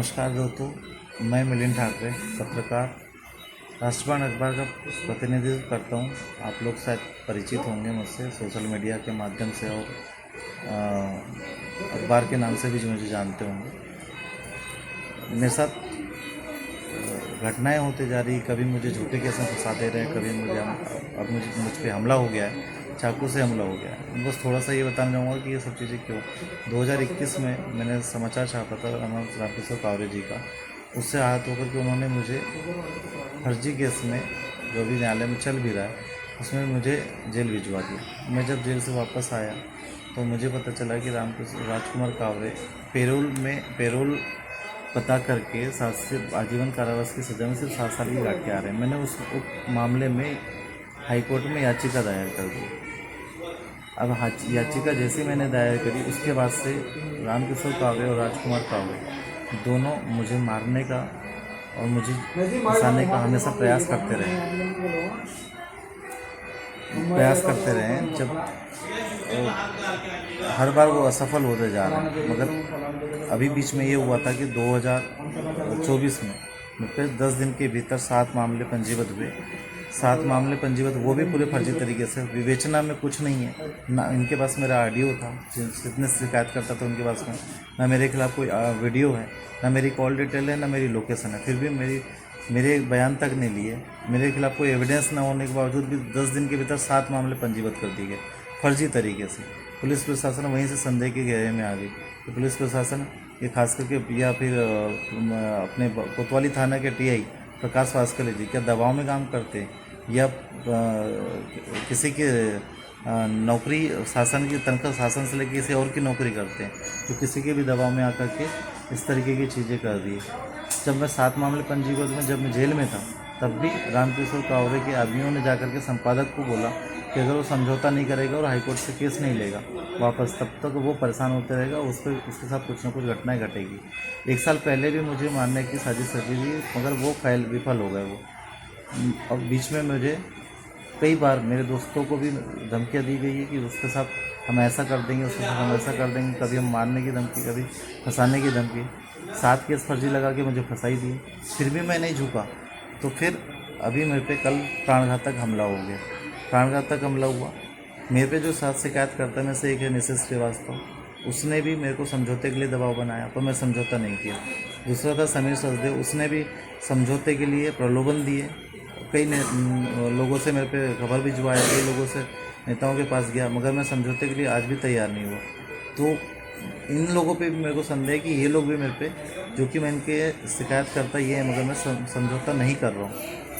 नमस्कार दोस्तों, मैं मिलिंद ठाकरे, पत्रकार, राष्ट्रवाद अखबार का प्रतिनिधित्व करता हूँ। आप लोग शायद परिचित होंगे मुझसे सोशल मीडिया के माध्यम से और अखबार के नाम से भी जो मुझे जानते होंगे। मेरे साथ घटनाएं होते जा रही, कभी मुझे झूठे केस में फंसा दे रहे हैं, कभी अब मुझ पे हमला हो गया है, चाकू से हमला हो गया है। बस थोड़ा सा ये बताना चाहूँगा कि ये सब चीज़ें क्यों। 2021 में मैंने समाचार छापा था रामकिशोर कावरे जी का। उससे आहत होकर के उन्होंने मुझे फर्जी केस में, जो भी न्यायालय में चल भी रहा है, उसमें मुझे जेल भिजवा दिया। मैं जब जेल से वापस आया तो मुझे पता चला कि राजकुमार कावरे पेरोल पता करके 7 से आजीवन कारावास की सज़ा में सिर्फ 7 साल की काट के आ रहे हैं। मैंने उस मामले में हाईकोर्ट में याचिका दायर कर दी। अब याचिका जैसे मैंने दायर करी, उसके बाद से रामकिशोर कावरे और राजकुमार कावरे दोनों मुझे मारने का और मुझे फंसाने का हमेशा प्रयास करते रहे। जब हर बार वो असफल होते जा रहे हैं, मगर अभी बीच में ये हुआ था कि 2024 में मुझ पर 10 दिन के भीतर 7 मामले पंजीबद्ध हुए। 7 मामले पंजीबद्ध, वो भी पूरे फर्जी तरीके से। विवेचना में कुछ नहीं है ना, इनके पास मेरा ऑडियो था, जितने शिकायत करता था उनके पास में ना मेरे खिलाफ कोई वीडियो है, ना मेरी कॉल डिटेल है, ना मेरी लोकेशन है। फिर भी मेरे बयान तक नहीं लिए। मेरे खिलाफ कोई एविडेंस ना होने के बावजूद भी 10 दिन के भीतर 7 मामले पंजीबद्ध कर दिए गए फर्जी तरीके से। पुलिस प्रशासन वहीं से संदेह के घेरे में आ गई। तो पुलिस प्रशासन ये खास करके, या फिर अपने कोतवाली थाना के टीआई प्रकाश वास्कले जी क्या दबाव में काम करते हैं, या किसी के नौकरी, शासन की तनख्वाह शासन से लेकर किसी और की नौकरी करते हैं, तो किसी के भी दबाव में आकर के इस तरीके की चीज़ें कर दी। जब मैं 7 मामले पंजीबद्ध में जब मैं जेल में था, तब भी रामकिशोर कावरे के आदमियों ने जाकर के संपादक को बोला कि अगर वो समझौता नहीं करेगा और हाईकोर्ट से केस नहीं लेगा वापस, तब तक वो परेशान होते रहेगा, उसके साथ कुछ ना कुछ घटनाएं घटेगी। 1 साल पहले भी मुझे मारने की साजिश रची थी, मगर वो विफल हो गए वो। अब बीच में मुझे कई बार मेरे दोस्तों को भी धमकियाँ दी गई है कि उसके साथ हम ऐसा कर देंगे, उसके साथ हम ऐसा कर देंगे, कभी हम मारने की धमकी, कभी फंसाने की धमकी। 7 केस फर्जी लगा के मुझे फंसाई दिए, फिर भी मैं नहीं झुका। तो फिर अभी मेरे पे कल प्राणघातक हमला हो गया। प्राणघातक हमला हुआ। मेरे पे जो 7 शिकायत करता है में से एक है निशा श्रीवास्तव, उसने भी मेरे को समझौते के लिए दबाव बनाया, पर मैं समझौता नहीं किया। दूसरा था समीर सचदेव, उसने भी समझौते के लिए प्रलोभन दिए। कई लोगों से मेरे पे खबर भिजवाया, कई लोगों से नेताओं के पास गया, मगर मैं समझौते के लिए आज भी तैयार नहीं हुआ। तो इन लोगों पे भी मेरे को संदेह है कि ये लोग भी मेरे पे, जो कि मैं इनके शिकायत करता ये है, मगर मैं समझौता नहीं कर रहा हूँ।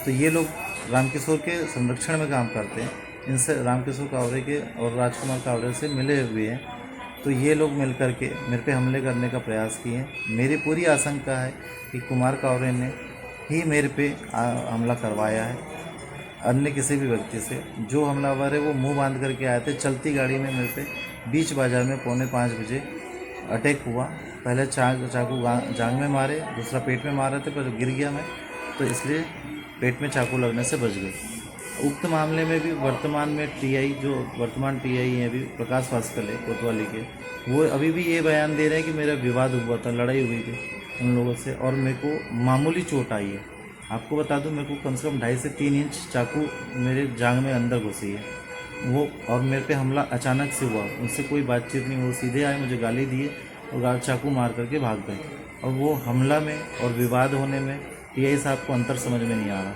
तो ये लोग रामकिशोर के संरक्षण में काम करते हैं। इनसे रामकिशोर कावरे के और राजकुमार कावरे से मिले हुए हैं। तो ये लोग मिल कर के मेरे पे हमले करने का प्रयास किए हैं। मेरी पूरी आशंका है कि कुमार कावरे ने ही मेरे पे हमला करवाया है, अन्य किसी भी व्यक्ति से। जो हमलावर है वो मुंह बांध करके आए थे, चलती गाड़ी में मेरे पे बीच बाजार में 4:45 बजे अटैक हुआ। पहले चाकू जांग में मारे, दूसरा पेट में मारे थे, पर गिर गया मैं, तो इसलिए पेट में चाकू लगने से बच गई। उक्त मामले में भी वर्तमान टीआई हैं अभी प्रकाश वास्कले कोतवाली के, वो अभी भी ये बयान दे रहे हैं कि मेरा विवाद हुआ था, लड़ाई हुई थी उन लोगों से, और मेरे को मामूली चोट आई है। आपको बता दूं, मेरे को कम से कम 2.5 से 3 इंच चाकू मेरे जांघ में अंदर घुसी है वो, और मेरे पे हमला अचानक से हुआ, उनसे कोई बातचीत नहीं, वो सीधे आए, मुझे गाली दिए और चाकू मार करके भाग गए। और वो हमला में और विवाद होने में टीआई साहब को अंतर समझ में नहीं आ रहा।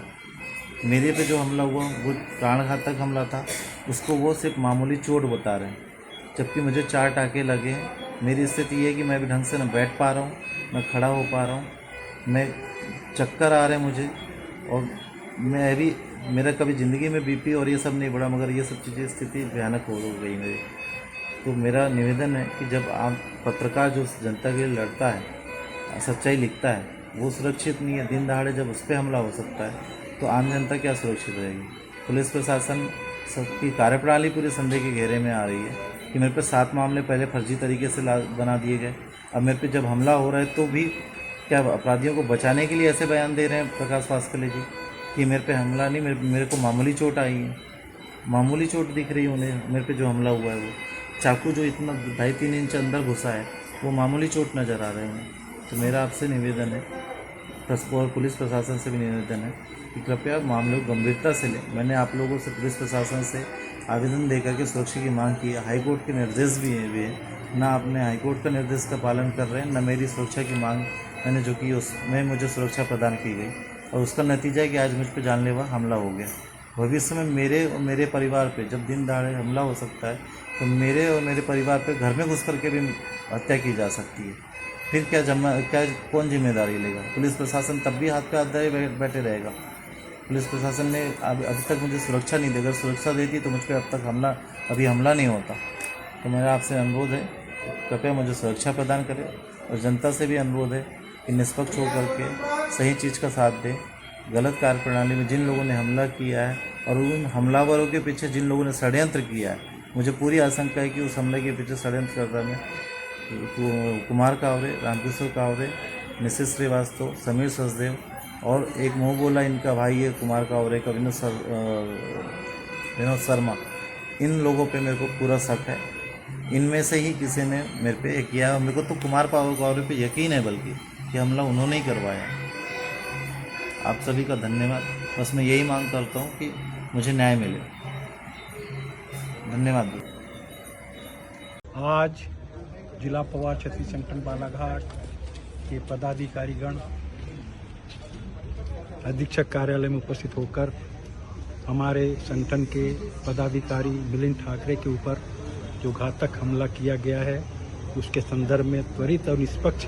मेरे पे जो हमला हुआ वो प्राणघातक हमला था, उसको वो सिर्फ मामूली चोट बता रहे हैं, जबकि मुझे 4 टाँके लगे हैं। मेरी स्थिति ये है कि मैं अभी ढंग से न बैठ पा रहा हूँ, न खड़ा हो पा रहा हूँ, मैं चक्कर आ रहे हैं मुझे, और मैं अभी, मेरा कभी ज़िंदगी में बीपी और ये सब नहीं बढ़ा, मगर ये सब चीज़ें स्थिति भयानक हो गई मेरी। तो मेरा निवेदन है कि जब आप पत्रकार जो जनता के लिए लड़ता है, सच्चाई लिखता है, वो सुरक्षित नहीं है। दिन दहाड़े जब उस पर हमला हो सकता है, तो आम जनता क्या सुरक्षित रहेगी। पुलिस प्रशासन सबकी कार्यप्रणाली पूरे संदेह के घेरे में आ रही है कि मेरे पे 7 मामले पहले फर्जी तरीके से बना दिए गए। अब मेरे पे जब हमला हो रहा है तो भी क्या अपराधियों को बचाने के लिए ऐसे बयान दे रहे हैं प्रकाश वास्कले जी कि मेरे पे हमला नहीं, मेरे को मामूली चोट आई है। मामूली चोट दिख रही है उन्हें, मेरे पे जो हमला हुआ है वो चाकू जो इतना 2.5-3 इंच अंदर घुसा है, वो मामूली चोट नज़र आ रहे हैं। तो मेरा आपसे निवेदन है, और पुलिस प्रशासन से भी निवेदन है कि कृपया मामले को गंभीरता से लें। मैंने आप लोगों से, पुलिस प्रशासन से आवेदन देकर के सुरक्षा की मांग की है। हाईकोर्ट के निर्देश भी है, ना आपने हाईकोर्ट का निर्देश का पालन कर रहे हैं, ना मेरी सुरक्षा की मांग मैंने जो की उसमें मुझे सुरक्षा प्रदान की गई, और उसका नतीजा है कि आज मुझ पर जानलेवा हमला हो गया। भविष्य में मेरे और मेरे परिवार पे जब दिन दहाड़े हमला हो सकता है, तो मेरे और मेरे परिवार पे घर में घुस करके भी हत्या की जा सकती है। फिर क्या कौन जिम्मेदारी लेगा? पुलिस प्रशासन तब भी हाथ पे हाथ धरे बैठे रहेगा। पुलिस प्रशासन ने अभी तक मुझे सुरक्षा नहीं दी। अगर सुरक्षा देती तो मुझ पर अब तक हमला नहीं होता। तो मेरा आपसे अनुरोध है, कृपया मुझे सुरक्षा प्रदान करें, और जनता से भी अनुरोध है कि निष्पक्ष होकर के सही चीज़ का साथ दें। गलत कार्यप्रणाली में जिन लोगों ने हमला किया है और उन हमलावरों के पीछे जिन लोगों ने षड्यंत्र किया है, मुझे पूरी आशंका है कि उस हमले के पीछे षड्यंत्रकर्ता में कुमार कावरे, रामकिशोर कावरे, मिसेस श्रीवास्तव, समीर सचदेव और एक मुँह बोला इनका भाई है कुमार कावरे का विनोद शर्मा। इन लोगों पे मेरे को पूरा शक है। इनमें से ही किसी ने मेरे पे किया। मेरे को तो कुमार कावरे पे यकीन है बल्कि कि हमला उन्होंने ही करवाया। आप सभी का धन्यवाद। बस मैं यही मांग करता हूँ कि मुझे न्याय मिले। धन्यवाद। आज जिला पवार क्षत्रिय संगठन बालाघाट के पदाधिकारीगण अधीक्षक कार्यालय में उपस्थित होकर हमारे संगठन के पदाधिकारी मिलिंद ठाकरे के ऊपर जो घातक हमला किया गया है, उसके संदर्भ में त्वरित और निष्पक्ष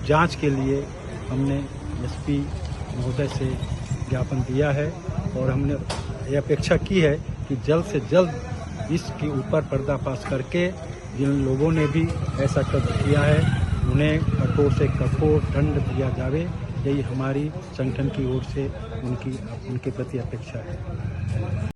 जांच के लिए हमने एसपी महोदय से ज्ञापन दिया है, और हमने ये अपेक्षा की है कि जल्द से जल्द इसके ऊपर पर्दाफाश करके जिन लोगों ने भी ऐसा कदम किया है उन्हें कठोर से कठोर दंड दिया जावे। यही हमारी संगठन की ओर से उनके प्रति अपेक्षा है।